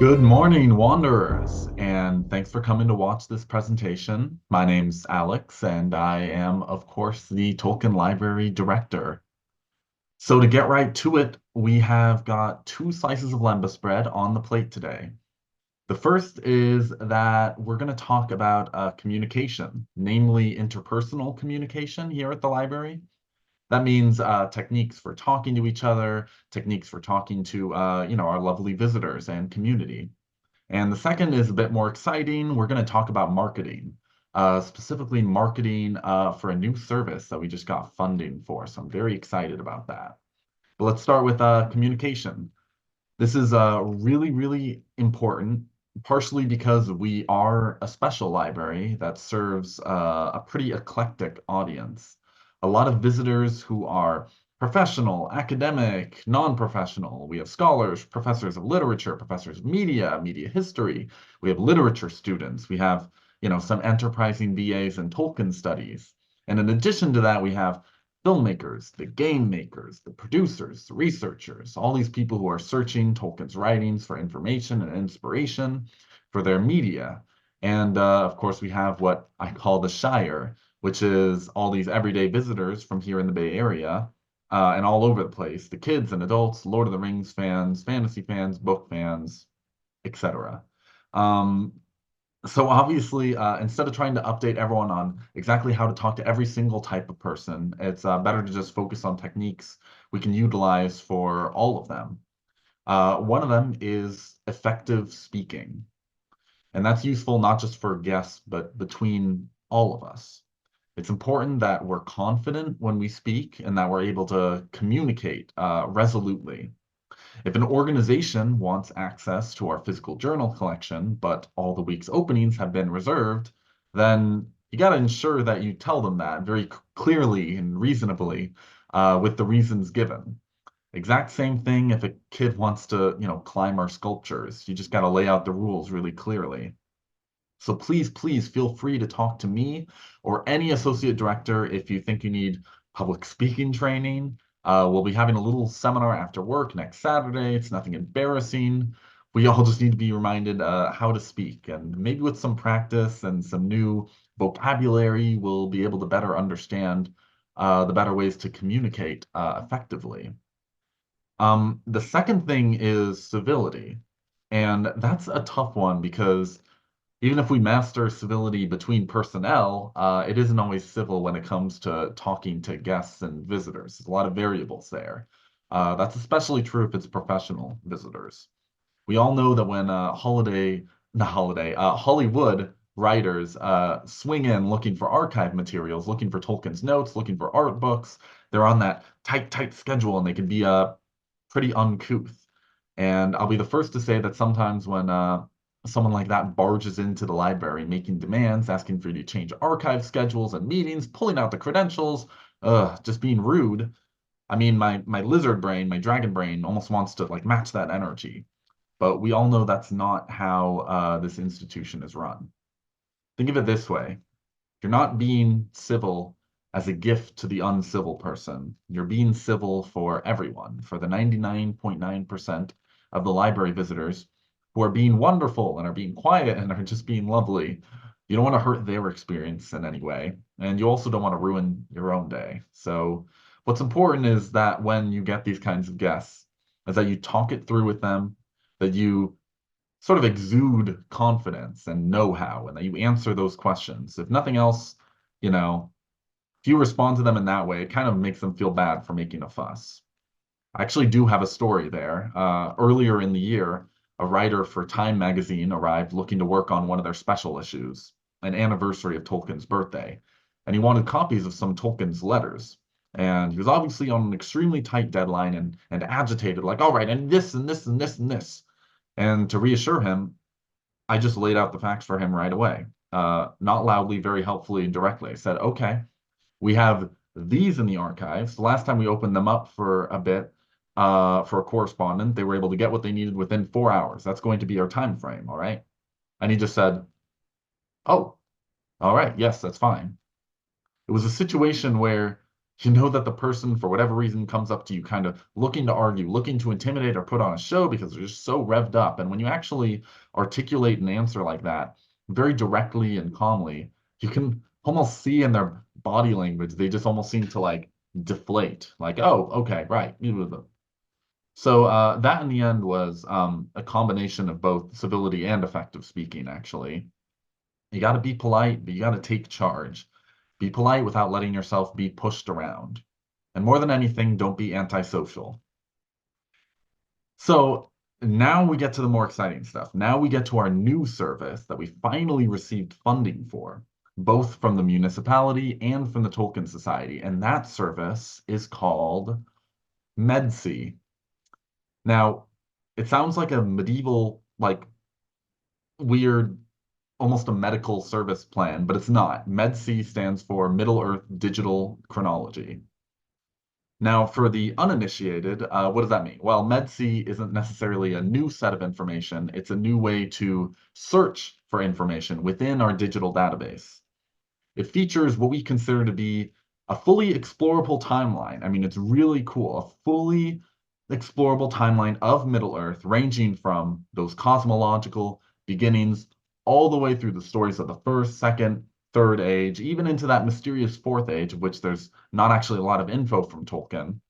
Good morning, wanderers, and thanks for coming to watch this presentation. My name's Alex, and I am, of course, the Tolkien Library Director. So to get right to it, we have got two slices of lembas bread on the plate today. The first is that we're going to talk about communication, namely interpersonal communication here at the library. That means techniques for talking to each other, techniques for talking to, our lovely visitors and community. And the second is a bit more exciting. We're going to talk about marketing, specifically marketing for a new service that we just got funding for. So I'm very excited about that. But let's start with communication. This is really, really important, partially because we are a special library that serves a pretty eclectic audience. A lot of visitors who are professional, academic, non-professional. We have scholars, professors of literature, professors of media, media history. We have literature students. We have, some enterprising BAs in Tolkien studies. And in addition to that, we have filmmakers, the game makers, the producers, the researchers, all these people who are searching Tolkien's writings for information and inspiration for their media. And of course, we have what I call the Shire, which is all these everyday visitors from here in the Bay Area and all over the place, the kids and adults, Lord of the Rings fans, fantasy fans, book fans, etc. Um, so obviously, instead of trying to update everyone on exactly how to talk to every single type of person, it's better to just focus on techniques we can utilize for all of them. One of them is effective speaking, and that's useful not just for guests, but between all of us. It's important that we're confident when we speak and that we're able to communicate resolutely. If an organization wants access to our physical journal collection, but all the week's openings have been reserved, then you got to ensure that you tell them that very clearly and reasonably with the reasons given. Exact same thing if a kid wants to, climb our sculptures. You just got to lay out the rules really clearly. So please, please feel free to talk to me or any associate director if you think you need public speaking training. We'll be having a little seminar after work next Saturday. It's nothing embarrassing. We all just need to be reminded how to speak, and maybe with some practice and some new vocabulary, we'll be able to better understand the better ways to communicate effectively. The second thing is civility, and that's a tough one because even if we master civility between personnel, it isn't always civil when it comes to talking to guests and visitors. There's a lot of variables there. That's especially true if it's professional visitors. We all know that when Hollywood writers swing in looking for archive materials, looking for Tolkien's notes, looking for art books, they're on that tight, tight schedule and they can be pretty uncouth. And I'll be the first to say that sometimes when someone like that barges into the library making demands, asking for you to change archive schedules and meetings, pulling out the credentials, just being rude. I mean, my lizard brain, my dragon brain almost wants to like match that energy. But we all know that's not how this institution is run. Think of it this way. You're not being civil as a gift to the uncivil person. You're being civil for everyone, for the 99.9% of the library visitors who are being wonderful and are being quiet and are just being lovely. You don't want to hurt their experience in any way, and you also don't want to ruin your own day. So, what's important is that when you get these kinds of guests, is that you talk it through with them, that you sort of exude confidence and know-how, and that you answer those questions. If nothing else, if you respond to them in that way, it kind of makes them feel bad for making a fuss. I actually do have a story there. Earlier in the year, a writer for Time magazine arrived looking to work on one of their special issues, an anniversary of Tolkien's birthday, and he wanted copies of some Tolkien's letters. And he was obviously on an extremely tight deadline and agitated, like, all right, and this and this and this and this. And to reassure him, I just laid out the facts for him right away. Not loudly, very helpfully and directly. I said, okay, we have these in the archives. The last time we opened them up for a bit, for a correspondent, they were able to get what they needed within 4 hours. That's going to be our time frame, all right? And he just said, oh, all right, yes, that's fine. It was a situation where You know that the person, for whatever reason, comes up to you kind of looking to argue, looking to intimidate or put on a show because they're just so revved up. And when you actually articulate an answer like that very directly and calmly, you can almost see in their body language, they just almost seem to like deflate, like, oh, okay, right. So that in the end was a combination of both civility and effective speaking, actually. You got to be polite, but you got to take charge. Be polite without letting yourself be pushed around. And more than anything, don't be antisocial. So now we get to the more exciting stuff. Now we get to our new service that we finally received funding for, both from the municipality and from the Tolkien Society. And that service is called MedC. Now, it sounds like a medieval, like weird, almost a medical service plan, but it's not. MedC stands for Middle Earth Digital Chronology. Now, for the uninitiated, what does that mean? Well, MedC isn't necessarily a new set of information. It's a new way to search for information within our digital database. It features what we consider to be a fully explorable timeline. I mean, it's really cool. A fully explorable timeline of Middle Earth, ranging from those cosmological beginnings all the way through the stories of the first, second, third age, even into that mysterious fourth age, of which there's not actually a lot of info from Tolkien.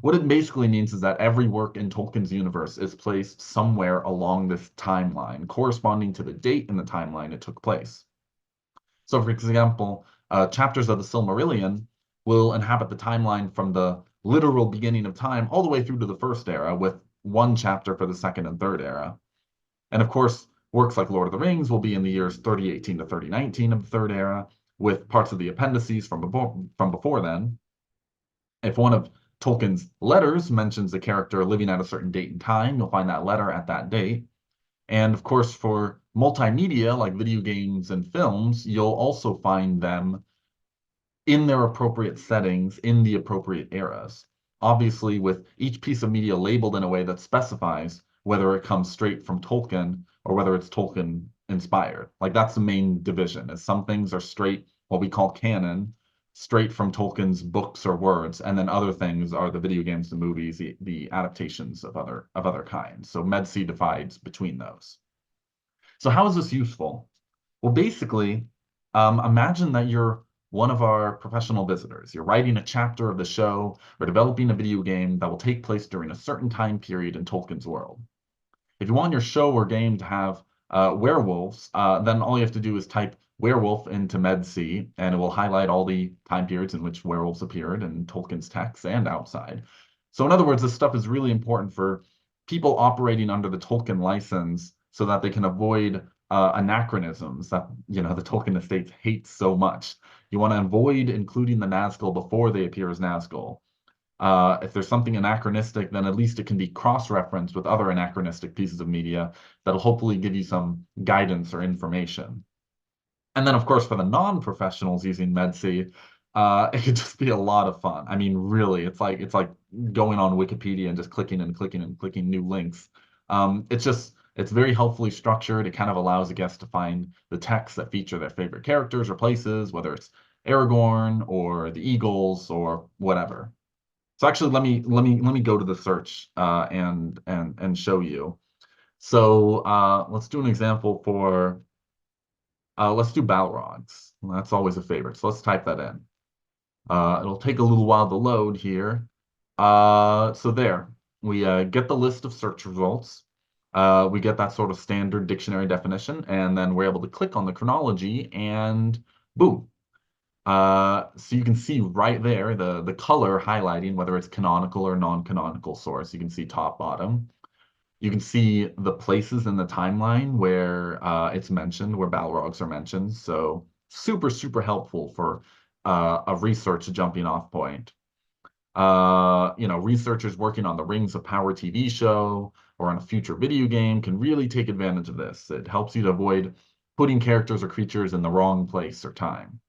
What it basically means is that every work in Tolkien's universe is placed somewhere along this timeline, corresponding to the date in the timeline it took place. So, for example, chapters of the Silmarillion will inhabit the timeline from the literal beginning of time all the way through to the first era, with one chapter for the second and third era. And of course, works like Lord of the Rings will be in the years 3018 to 3019 of the third era, with parts of the appendices from before then. If one of Tolkien's letters mentions a character living at a certain date and time, you'll find that letter at that date. And of course, for multimedia like video games and films, you'll also find them in their appropriate settings in the appropriate eras. Obviously, with each piece of media labeled in a way that specifies whether it comes straight from Tolkien or whether it's Tolkien inspired. Like that's the main division, is some things are straight, what we call canon, straight from Tolkien's books or words, and then other things are the video games, the movies, the adaptations of other kinds. So MedC divides between those. So how is this useful? Well, basically, imagine that you're one of our professional visitors. You're writing a chapter of the show or developing a video game that will take place during a certain time period in Tolkien's world. If you want your show or game to have werewolves, then all you have to do is type werewolf into MedC, and it will highlight all the time periods in which werewolves appeared in Tolkien's texts and outside. So in other words, this stuff is really important for people operating under the Tolkien license so that they can avoid anachronisms that the Tolkien estates hate so much. You want to avoid including the Nazgul before they appear as Nazgul. If there's something anachronistic, then at least it can be cross-referenced with other anachronistic pieces of media that'll hopefully give you some guidance or information. And then, of course, for the non-professionals using MedC, it could just be a lot of fun. I mean, really, it's like going on Wikipedia and just clicking and clicking and clicking new links. It's very helpfully structured. It kind of allows a guest to find the texts that feature their favorite characters or places, whether it's Aragorn or the Eagles or whatever. So actually, let me go to the search and show you. So let's do an example for let's do Balrogs. That's always a favorite. So let's type that in. It'll take a little while to load here. So there, we get the list of search results. We get that sort of standard dictionary definition, and then we're able to click on the chronology, and boom. So you can see right there the color highlighting whether it's canonical or non-canonical source. You can see top, bottom. You can see the places in the timeline where it's mentioned, where Balrogs are mentioned. So super, super helpful for a research jumping off point. Researchers working on the Rings of Power TV show or on a future video game can really take advantage of this. It helps you to avoid putting characters or creatures in the wrong place or time.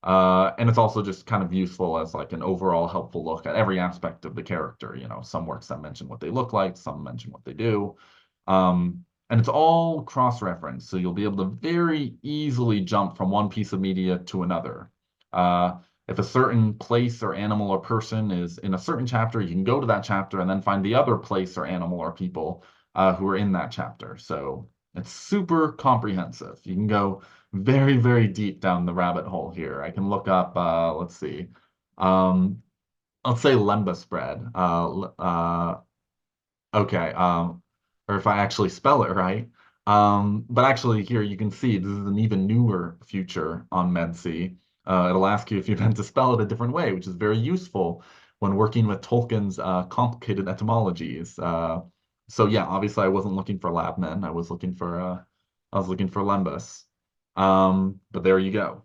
And it's also just kind of useful as like an overall helpful look at every aspect of the character. Some works that mention what they look like, some mention what they do. And it's all cross-referenced, so you'll be able to very easily jump from one piece of media to another. if a certain place or animal or person is in a certain chapter, you can go to that chapter and then find the other place or animal or people who are in that chapter. So it's super comprehensive. You can go very, very deep down the rabbit hole here. I can look up, let's see, um, let's say lembas spread. Okay, or if I actually spell it right. But actually here you can see this is an even newer feature on MedC. It'll ask you if you meant to spell it a different way, which is very useful when working with Tolkien's complicated etymologies. So yeah, obviously I wasn't looking for labmen. I was looking for lembas. But there you go.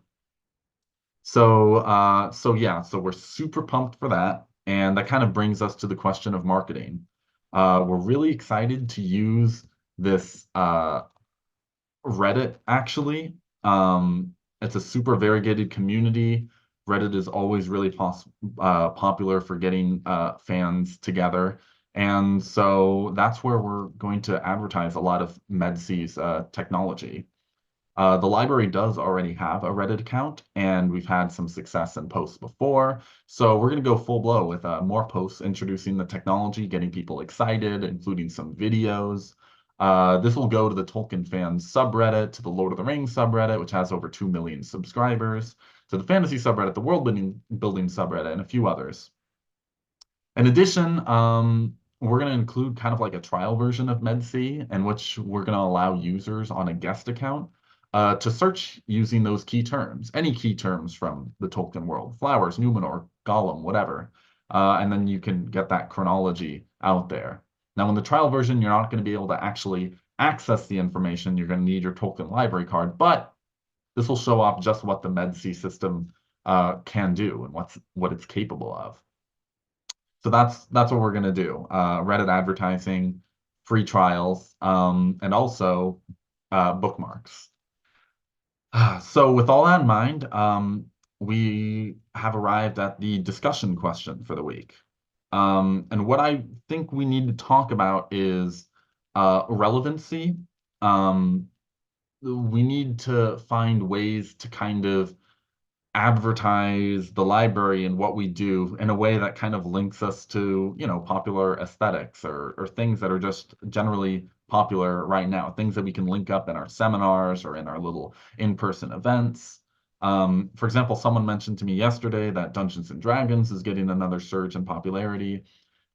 So yeah, so we're super pumped for that. And that kind of brings us to the question of marketing. We're really excited to use this Reddit actually. It's a super variegated community. Reddit is always really popular for getting fans together. And so that's where we're going to advertise a lot of MedC's technology. The library does already have a Reddit account, and we've had some success in posts before. So we're going to go full blow with more posts introducing the technology, getting people excited, including some videos. This will go to the Tolkien fans subreddit, to the Lord of the Rings subreddit, which has over 2 million subscribers, to the fantasy subreddit, the world building subreddit, and a few others. In addition, we're going to include kind of like a trial version of MedC, in which we're going to allow users on a guest account to search using those key terms, any key terms from the Tolkien world, flowers, Numenor, Gollum, whatever. And then you can get that chronology out there. Now, in the trial version, you're not going to be able to actually access the information. You're going to need your Tolkien library card, but this will show off just what the MedC system can do and what it's capable of. So that's what we're gonna do. Reddit advertising, free trials, and also bookmarks. So with all that in mind, we have arrived at the discussion question for the week. And what I think we need to talk about is relevancy. Um, we need to find ways to kind of advertise the library and what we do in a way that kind of links us to, popular aesthetics or things that are just generally popular right now, things that we can link up in our seminars or in our little in-person events. For example, someone mentioned to me yesterday that Dungeons and Dragons is getting another surge in popularity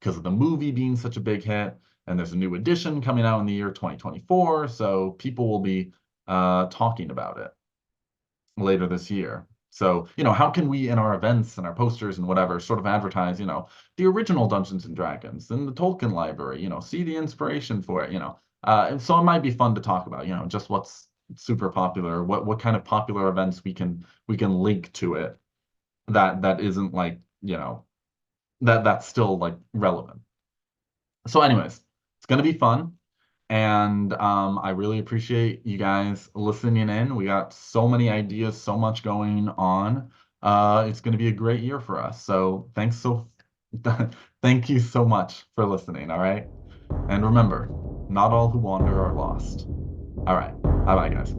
because of the movie being such a big hit, and there's a new edition coming out in the year 2024, so people will be talking about it later this year. So, how can we in our events and our posters and whatever sort of advertise, the original Dungeons and Dragons and the Tolkien library, see the inspiration for it, and so it might be fun to talk about, just what's super popular, what kind of popular events we can link to it that isn't like, that's still like relevant. So anyways, it's gonna be fun. And I really appreciate you guys listening in. We got so many ideas, so much going on. It's going to be a great year for us. So thank you so much for listening. All right. And remember, not all who wander are lost. All right. Bye bye, guys.